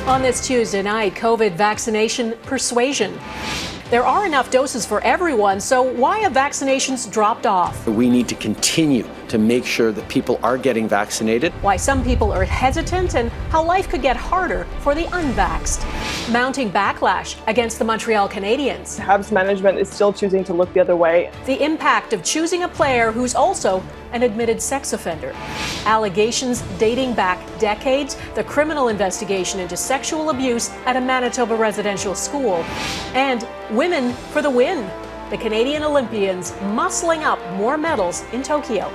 On this Tuesday night, COVID vaccination persuasion. There are enough doses for everyone, so why have vaccinations dropped off? We need to continue to make sure that people are getting vaccinated. Why some people are hesitant and how life could get harder for the unvaxxed. Mounting backlash against the Montreal Canadiens. Habs management is still choosing to look the other way. The impact of choosing a player who's also an admitted sex offender. Allegations dating back decades. The criminal investigation into sexual abuse at a Manitoba residential school. And women for the win. The Canadian Olympians muscling up more medals in Tokyo.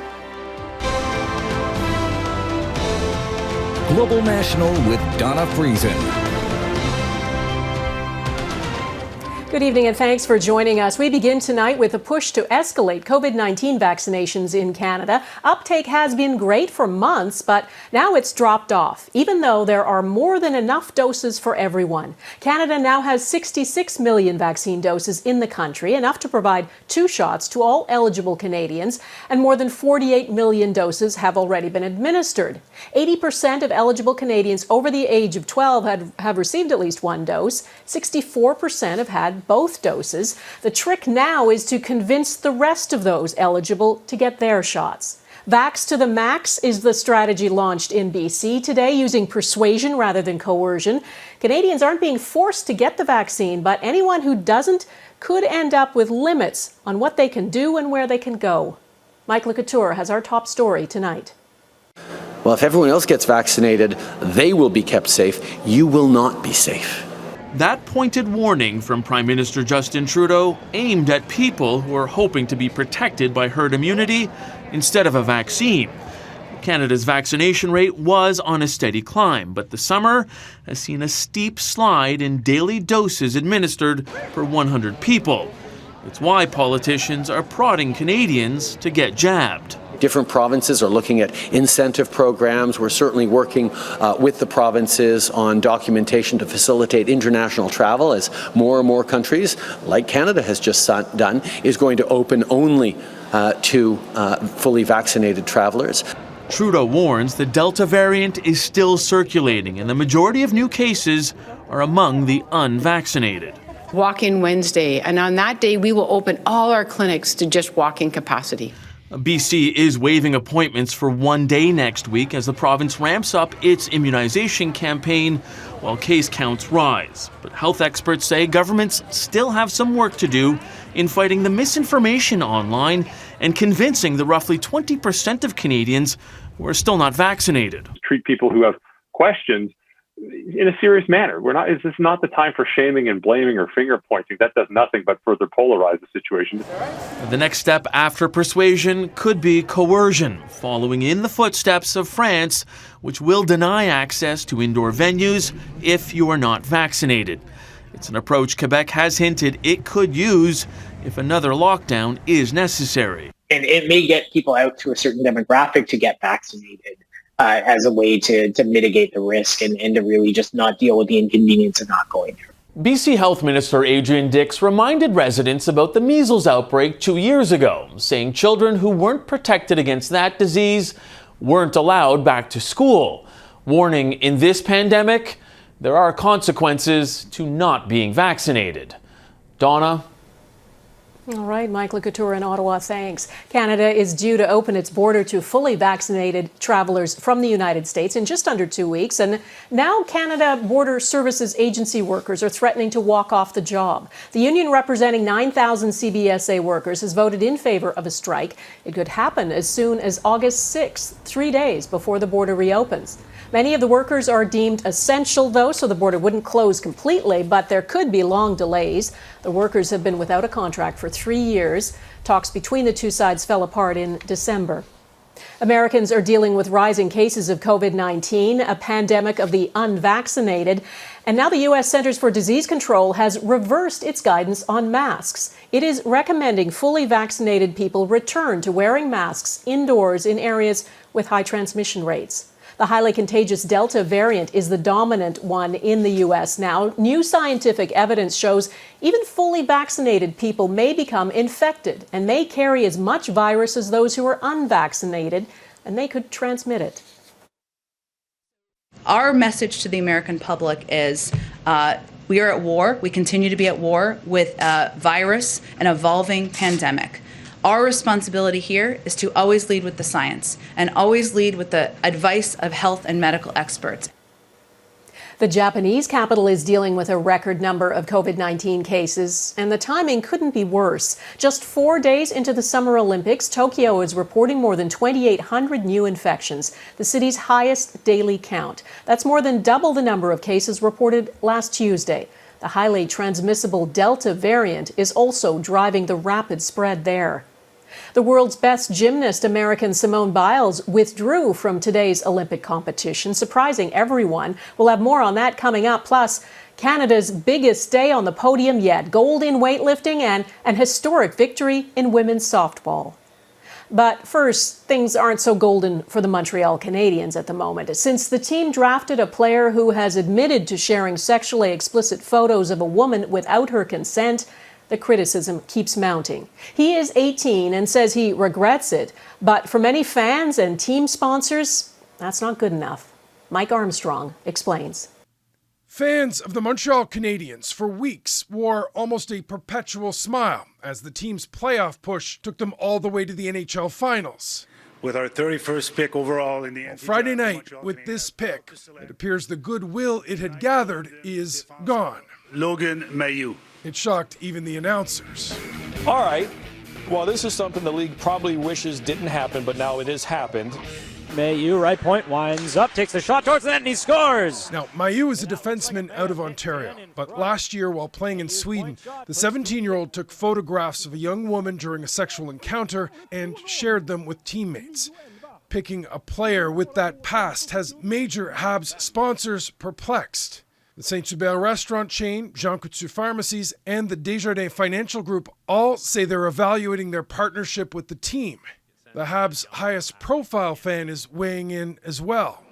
Global National with Donna Friesen. Good evening and thanks for joining us. We begin tonight with a push to escalate COVID-19 vaccinations in Canada. Uptake has been great for months, but now it's dropped off, even though there are more than enough doses for everyone. Canada now has 66 million vaccine doses in the country, enough to provide 2 shots to all eligible Canadians, and more than 48 million doses have already been administered. 80% of eligible Canadians over the age of 12 have received at least 1 dose. 64% have had both doses. The trick now is to convince the rest of those eligible to get their shots. Vax to the max is the strategy launched in BC today, using persuasion rather than coercion. Canadians aren't being forced to get the vaccine, but anyone who doesn't could end up with limits on what they can do and where they can go. Mike Le Couteur has our top story tonight. Well, if everyone else gets vaccinated, they will be kept safe. You will not be safe. That pointed warning from Prime Minister Justin Trudeau aimed at people who are hoping to be protected by herd immunity instead of a vaccine. Canada's vaccination rate was on a steady climb, but the summer has seen a steep slide in daily doses administered per 100 people. It's why politicians are prodding Canadians to get jabbed. Different provinces are looking at incentive programs. We're certainly working with the provinces on documentation to facilitate international travel, as more and more countries, like Canada has just done, is going to open only to fully vaccinated travelers. Trudeau warns the Delta variant is still circulating, and the majority of new cases are among the unvaccinated. Walk-in Wednesday, and on that day we will open all our clinics to just walk-in capacity. BC is waiving appointments for 1 day next week as the province ramps up its immunization campaign while case counts rise. But health experts say governments still have some work to do in fighting the misinformation online and convincing the roughly 20% of Canadians who are still not vaccinated. Treat people who have questions in a serious manner. This is not the time for shaming and blaming or finger pointing. That does nothing but further polarize the situation. The next step after persuasion could be coercion, following in the footsteps of France, which will deny access to indoor venues if you are not vaccinated. It's an approach Quebec has hinted it could use if another lockdown is necessary. And it may get people out to a certain demographic to get vaccinated. As a way to mitigate the risk and to really just not deal with the inconvenience of not going there. BC Health Minister Adrian Dix reminded residents about the measles outbreak 2 years ago, saying children who weren't protected against that disease weren't allowed back to school. Warning, in this pandemic, there are consequences to not being vaccinated. Donna? All right, Mike Le Couteur in Ottawa, thanks. Canada is due to open its border to fully vaccinated travelers from the United States in just under 2 weeks. And now Canada Border Services Agency workers are threatening to walk off the job. The union representing 9,000 CBSA workers has voted in favor of a strike. It could happen as soon as August 6th, 3 days before the border reopens. Many of the workers are deemed essential, though, so the border wouldn't close completely, but there could be long delays. The workers have been without a contract for 3 years. Talks between the two sides fell apart in December. Americans are dealing with rising cases of COVID-19, a pandemic of the unvaccinated. And now the U.S. Centers for Disease Control has reversed its guidance on masks. It is recommending fully vaccinated people return to wearing masks indoors in areas with high transmission rates. The highly contagious Delta variant is the dominant one in the U.S. now. New scientific evidence shows even fully vaccinated people may become infected and may carry as much virus as those who are unvaccinated, and they could transmit it. Our message to the American public is we are at war. We continue to be at war with a virus, an evolving pandemic. Our responsibility here is to always lead with the science and always lead with the advice of health and medical experts. The Japanese capital is dealing with a record number of COVID-19 cases, and the timing couldn't be worse. Just 4 days into the Summer Olympics, Tokyo is reporting more than 2,800 new infections, the city's highest daily count. That's more than double the number of cases reported last Tuesday. The highly transmissible Delta variant is also driving the rapid spread there. The world's best gymnast, American Simone Biles, withdrew from today's Olympic competition, surprising everyone. We'll have more on that coming up. Plus, Canada's biggest day on the podium yet, gold in weightlifting and an historic victory in women's softball. But first, things aren't so golden for the Montreal Canadiens at the moment. Since the team drafted a player who has admitted to sharing sexually explicit photos of a woman without her consent, the criticism keeps mounting. He is 18 and says he regrets it, but for many fans and team sponsors, that's not good enough. Mike Armstrong explains. Fans of the Montreal Canadiens for weeks wore almost a perpetual smile as the team's playoff push took them all the way to the NHL Finals. With our 31st pick overall in the NHL, Friday night, with this pick, it appears the goodwill it had gathered is gone. Logan Mailloux. It shocked even the announcers. All right. Well, this is something the league probably wishes didn't happen, but now it has happened. Mailloux, right point, winds up, takes the shot towards the net, and he scores! Now, Mailloux is a defenseman out of Ontario, but last year while playing in Sweden, the 17-year-old took photographs of a young woman during a sexual encounter and shared them with teammates. Picking a player with that past has major Habs sponsors perplexed. The Saint-Hubert restaurant chain, Jean Coutu Pharmacies, and the Desjardins Financial Group all say they're evaluating their partnership with the team. The Habs' highest profile fan is weighing in as well.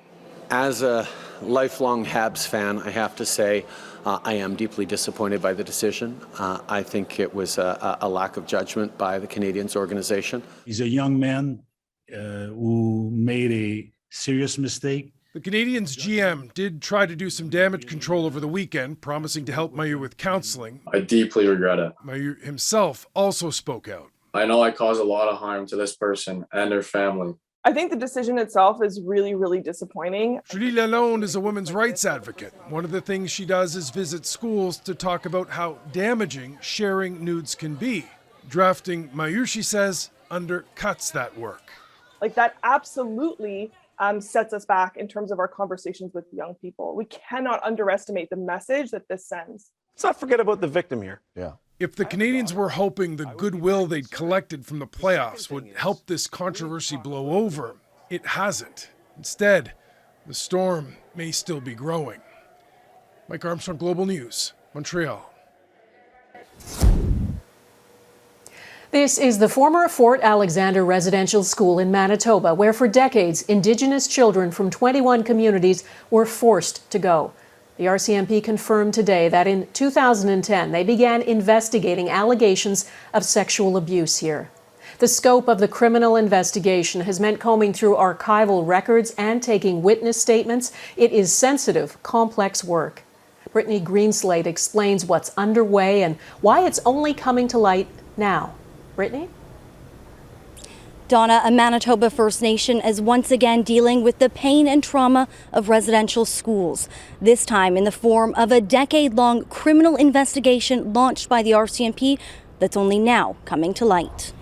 As a lifelong Habs fan, I have to say I am deeply disappointed by the decision. I think it was a lack of judgment by the Canadiens organization. He's a young man who made a serious mistake. The Canadiens GM did try to do some damage control over the weekend, promising to help Mailloux with counseling. I deeply regret it. Mailloux himself also spoke out. I know I caused a lot of harm to this person and their family. I think the decision itself is really, really disappointing. Julie Lalonde is a women's rights advocate. One of the things she does is visit schools to talk about how damaging sharing nudes can be. Drafting Mailloux, she says, undercuts that work. Like that absolutely sets us back in terms of our conversations with young people. We cannot underestimate the message that this sends. Let's not forget about the victim here. Yeah. If the Canadiens were hoping the goodwill they'd collected from the playoffs would help this controversy blow over, it hasn't. Instead, the storm may still be growing. Mike Armstrong, Global News, Montreal. This is the former Fort Alexander Residential School in Manitoba, where for decades, Indigenous children from 21 communities were forced to go. The RCMP confirmed today that in 2010, they began investigating allegations of sexual abuse here. The scope of the criminal investigation has meant combing through archival records and taking witness statements. It is sensitive, complex work. Brittany Greenslade explains what's underway and why it's only coming to light now. Brittany? Donna, a Manitoba First Nation is once again dealing with the pain and trauma of residential schools, this time in the form of a decade-long criminal investigation launched by the RCMP that's only now coming to light.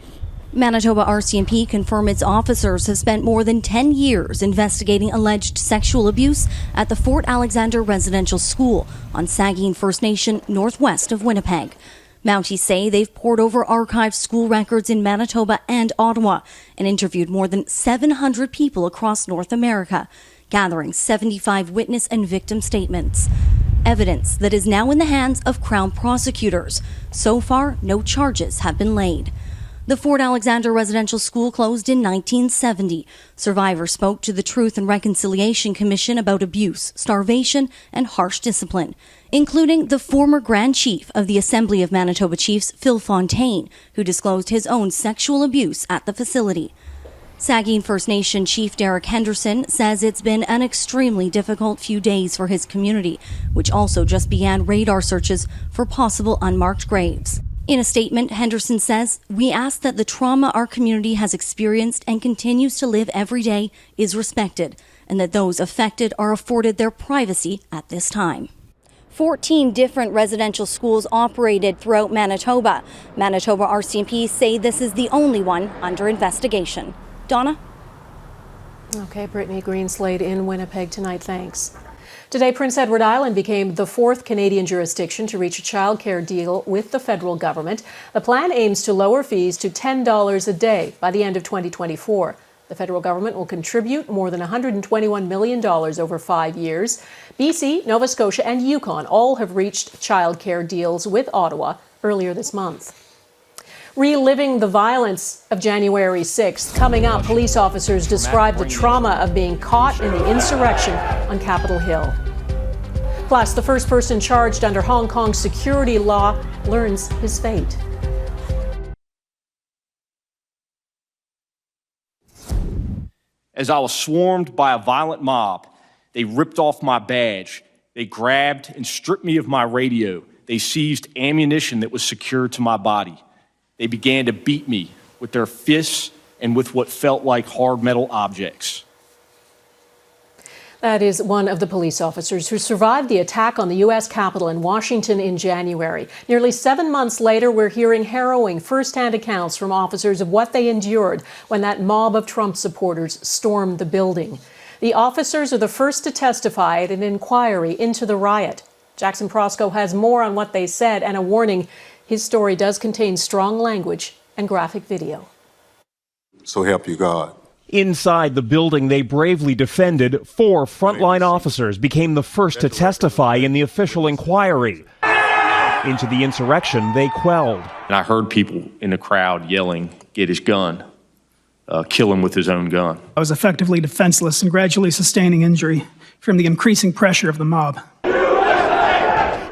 Manitoba RCMP confirmed its officers have spent more than 10 years investigating alleged sexual abuse at the Fort Alexander Residential School on Saugeen First Nation northwest of Winnipeg. Mounties say they've pored over archived school records in Manitoba and Ottawa and interviewed more than 700 people across North America, gathering 75 witness and victim statements. Evidence that is now in the hands of Crown prosecutors. So far, no charges have been laid. The Fort Alexander Residential School closed in 1970. Survivors spoke to the Truth and Reconciliation Commission about abuse, starvation, and harsh discipline, including the former Grand Chief of the Assembly of Manitoba Chiefs, Phil Fontaine, who disclosed his own sexual abuse at the facility. Saugeen First Nation Chief Derek Henderson says it's been an extremely difficult few days for his community, which also just began radar searches for possible unmarked graves. In a statement, Henderson says, "We ask that the trauma our community has experienced and continues to live every day is respected, and that those affected are afforded their privacy at this time." 14 different residential schools operated throughout Manitoba. Manitoba RCMP say this is the only one under investigation. Donna? Okay, Brittany Greenslade in Winnipeg tonight. Thanks. Today, Prince Edward Island became the 4th Canadian jurisdiction to reach a childcare deal with the federal government. The plan aims to lower fees to $10 a day by the end of 2024. The federal government will contribute more than $121 million over 5 years. BC, Nova Scotia, and Yukon all have reached childcare deals with Ottawa earlier this month. Reliving the violence of January 6th. Coming up, police officers describe the trauma of being caught in the insurrection on Capitol Hill. Plus, the first person charged under Hong Kong security law learns his fate. As I was swarmed by a violent mob, they ripped off my badge. They grabbed and stripped me of my radio. They seized ammunition that was secured to my body. They began to beat me with their fists and with what felt like hard metal objects. That is one of the police officers who survived the attack on the U.S. Capitol in Washington in January. Nearly 7 months later, we're hearing harrowing first-hand accounts from officers of what they endured when that mob of Trump supporters stormed the building. The officers are the first to testify at an inquiry into the riot. Jackson Proskow has more on what they said and a warning. His story does contain strong language and graphic video. So help you God. Inside the building they bravely defended, 4 frontline officers became the first to testify in the official inquiry into the insurrection they quelled. And I heard people in the crowd yelling, "Get his gun, kill him with his own gun." I was effectively defenseless and gradually sustaining injury from the increasing pressure of the mob.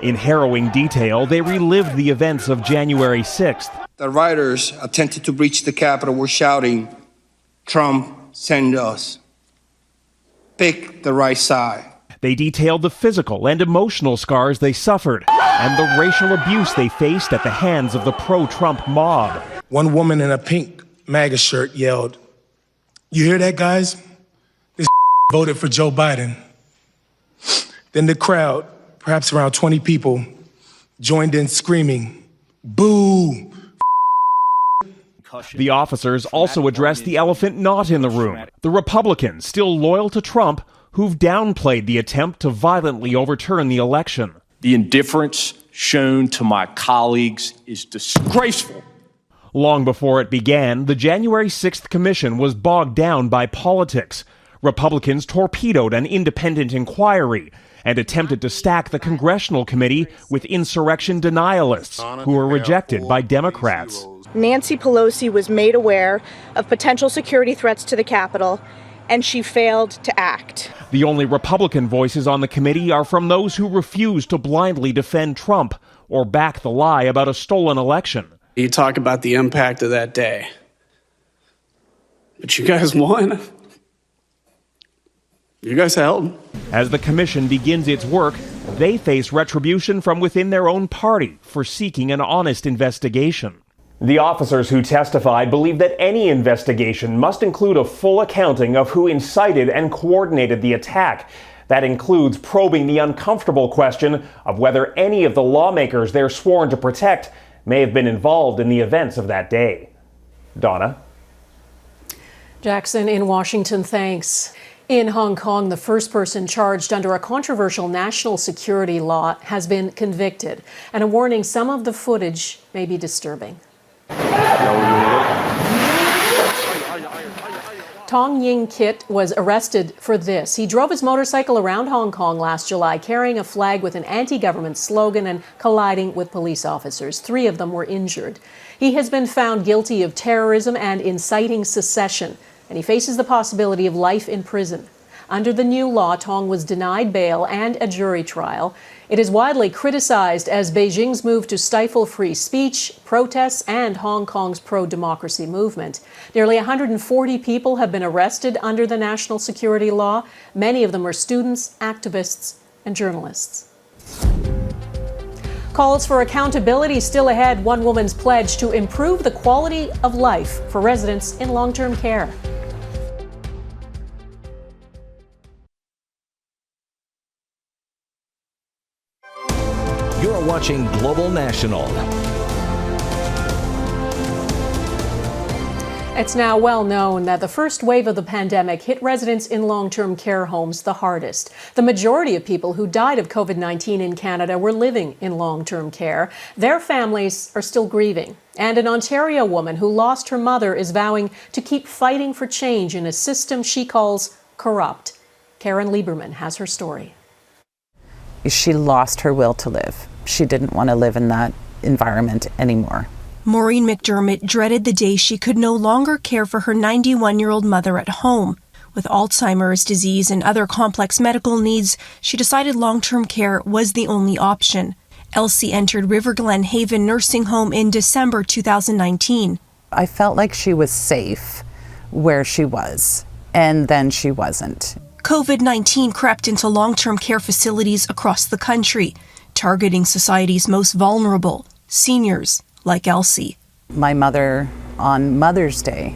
In harrowing detail, they relived the events of January 6th. The rioters attempted to breach the Capitol were shouting, "Trump, send us. Pick the right side." They detailed the physical and emotional scars they suffered and the racial abuse they faced at the hands of the pro-Trump mob. One woman in a pink MAGA shirt yelled, "You hear that, guys? This voted for Joe Biden." Then the crowd, perhaps around 20 people, joined in screaming, "Boo!" The officers also addressed the elephant not in the room, the Republicans still loyal to Trump who've downplayed the attempt to violently overturn the election. The indifference shown to my colleagues is disgraceful. Long before it began, the January 6th Commission was bogged down by politics. Republicans torpedoed an independent inquiry and attempted to stack the congressional committee with insurrection denialists who were rejected by Democrats. Nancy Pelosi was made aware of potential security threats to the Capitol, and she failed to act. The only Republican voices on the committee are from those who refuse to blindly defend Trump or back the lie about a stolen election. You talk about the impact of that day, but you guys won. You guys held. As the commission begins its work, they face retribution from within their own party for seeking an honest investigation. The officers who testified believe that any investigation must include a full accounting of who incited and coordinated the attack. That includes probing the uncomfortable question of whether any of the lawmakers they're sworn to protect may have been involved in the events of that day. Donna? Jackson in Washington, thanks. In Hong Kong, the first person charged under a controversial national security law has been convicted. And a warning, some of the footage may be disturbing. Tong Ying Kit was arrested for this. He drove his motorcycle around Hong Kong last July, carrying a flag with an anti-government slogan and colliding with police officers. 3 of them were injured. He has been found guilty of terrorism and inciting secession, and he faces the possibility of life in prison. Under the new law, Tong was denied bail and a jury trial. It is widely criticized as Beijing's move to stifle free speech, protests, and Hong Kong's pro-democracy movement. Nearly 140 people have been arrested under the national security law. Many of them are students, activists, and journalists. Calls for accountability still ahead. One woman's pledge to improve the quality of life for residents in long-term care. You're watching Global National. It's now well known that the first wave of the pandemic hit residents in long-term care homes the hardest. The majority of people who died of COVID-19 in Canada were living in long-term care. Their families are still grieving. And an Ontario woman who lost her mother is vowing to keep fighting for change in a system she calls corrupt. Karen Lieberman has her story. She lost her will to live. She didn't want to live in that environment anymore. Maureen McDermott dreaded the day she could no longer care for her 91-year-old mother at home. With Alzheimer's disease and other complex medical needs, she decided long-term care was the only option. Elsie entered River Glen Haven Nursing Home in December 2019. I felt like she was safe where she was, and then she wasn't. COVID-19 crept into long-term care facilities across the country, targeting society's most vulnerable, seniors like Elsie. My mother, on Mother's Day,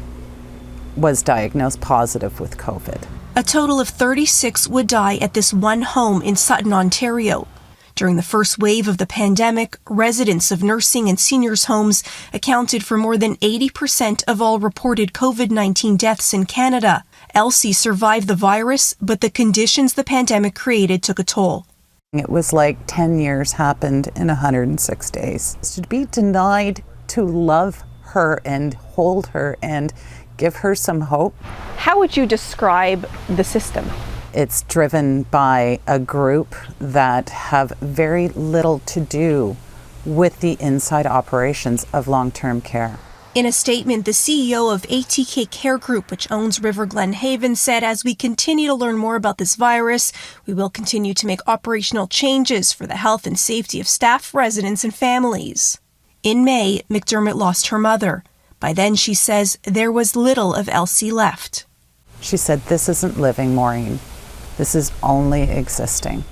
was diagnosed positive with COVID. A total of 36 would die at this one home in Sutton, Ontario. During the first wave of the pandemic, residents of nursing and seniors' homes accounted for more than 80% of all reported COVID-19 deaths in Canada. Elsie survived the virus, but the conditions the pandemic created took a toll. It was like 10 years happened in 106 days. To be denied to love her and hold her and give her some hope. How would you describe the system? It's driven by a group that have very little to do with the inside operations of long-term care. In a statement, the CEO of ATK Care Group, which owns River Glen Haven, said, as we continue to learn more about this virus, we will continue to make operational changes for the health and safety of staff, residents, and families. In May, McDermott lost her mother. By then, she says, there was little of Elsie left. She said, "This isn't living, Maureen. This is only existing."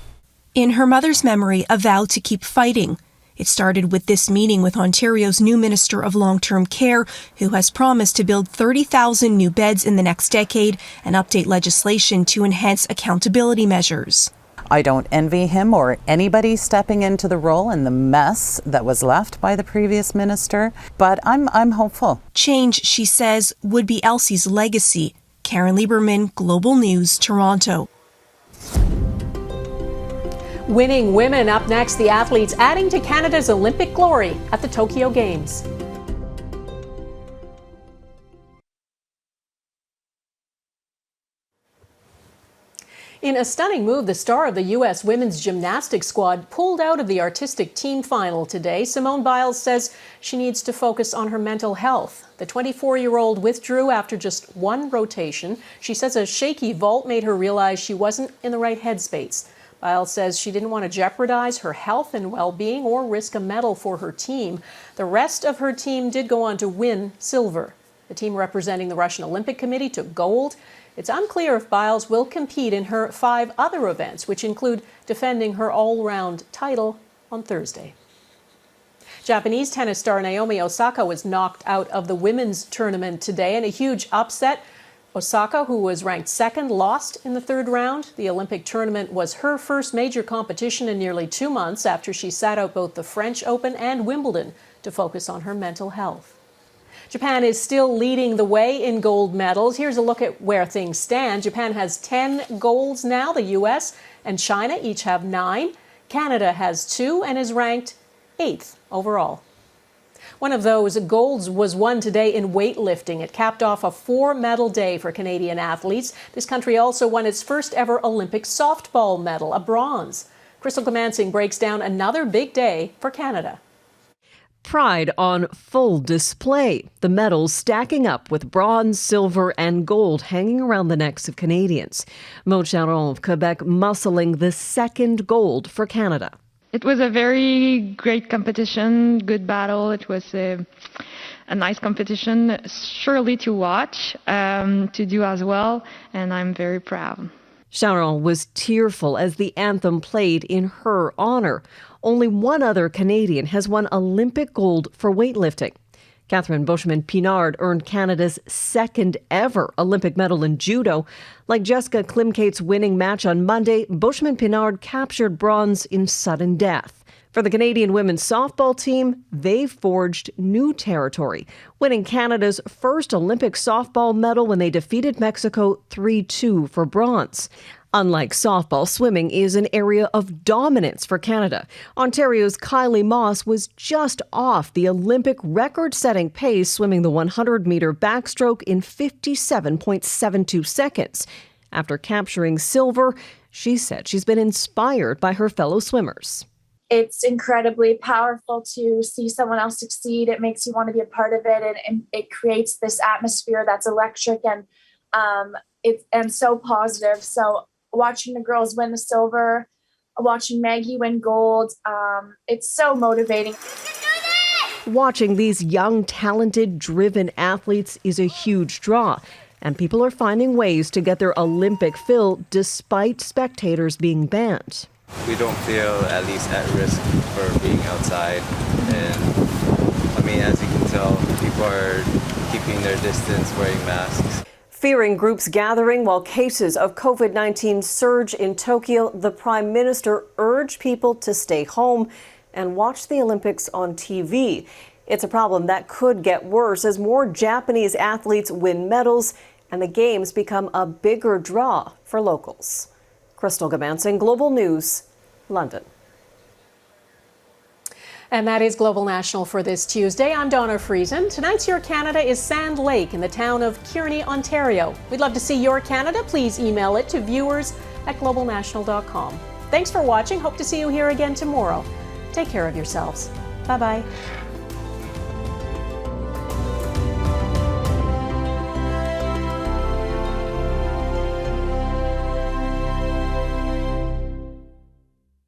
In her mother's memory, a vow to keep fighting. It started with this meeting with Ontario's new Minister of Long-Term Care, who has promised to build 30,000 new beds in the next decade and update legislation to enhance accountability measures. I don't envy him or anybody stepping into the role and the mess that was left by the previous minister, but I'm hopeful. Change, she says, would be Elsie's legacy. Karen Lieberman, Global News, Toronto. Winning women up next, the athletes adding to Canada's Olympic glory at the Tokyo Games. In a stunning move, the star of the U.S. women's gymnastics squad pulled out of the artistic team final today. Simone Biles says she needs to focus on her mental health. The 24-year-old withdrew after just one rotation. She says a shaky vault made her realize she wasn't in the right headspace. Biles says she didn't want to jeopardize her health and well-being or risk a medal for her team. The rest of her team did go on to win silver. The team representing the Russian Olympic Committee took gold. It's unclear if Biles will compete in her 5 other events, which include defending her all-round title on Thursday. Japanese tennis star Naomi Osaka was knocked out of the women's tournament today in a huge upset. Osaka, who was ranked second, lost in the third round. The Olympic tournament was her first major competition in nearly 2 months after she sat out both the French Open and Wimbledon to focus on her mental health. Japan is still leading the way in gold medals. Here's a look at where things stand. Japan has 10 golds now. The U.S. and China each have 9. Canada has 2 and is ranked 8th overall. One of those golds was won today in weightlifting. It capped off a 4-medal day for Canadian athletes. This country also won its first ever Olympic softball medal, a bronze. Crystal Clemencing breaks down another big day for Canada. Pride on full display. The medals stacking up with bronze, silver, and gold hanging around the necks of Canadians. Montreal of Quebec muscling the second gold for Canada. It was a very great competition, good battle. It was a nice competition, surely to watch, to do as well, and I'm very proud. Sharon was tearful as the anthem played in her honor. Only one other Canadian has won Olympic gold for weightlifting. Catherine Bushman-Pinard earned Canada's second ever Olympic medal in judo. Like Jessica Klimkate's winning match on Monday, Bushman-Pinard captured bronze in sudden death. For the Canadian women's softball team, they've forged new territory, winning Canada's first Olympic softball medal when they defeated Mexico 3-2 for bronze. Unlike softball, swimming is an area of dominance for Canada. Ontario's Kylie Moss was just off the Olympic record-setting pace, swimming the 100-meter backstroke in 57.72 seconds. After capturing silver, she said she's been inspired by her fellow swimmers. It's incredibly powerful to see someone else succeed. It makes you want to be a part of it, and it creates this atmosphere that's electric and so positive. So watching the girls win the silver, watching Maggie win gold, it's so motivating. Watching these young, talented, driven athletes is a huge draw, and people are finding ways to get their Olympic fill despite spectators being banned. We don't feel at least at risk for being outside, and I mean, as you can tell, people are keeping their distance, wearing masks. Fearing groups gathering while cases of COVID-19 surge in Tokyo, the Prime Minister urged people to stay home and watch the Olympics on TV. It's a problem that could get worse as more Japanese athletes win medals and the Games become a bigger draw for locals. Crystal Gamansing, Global News, London. And that is Global National for this Tuesday. I'm Donna Friesen. Tonight's Your Canada is Sand Lake in the town of Kearney, Ontario. We'd love to see your Canada. Please email it to viewers@globalnational.com. Thanks for watching. Hope to see you here again tomorrow. Take care of yourselves. Bye-bye.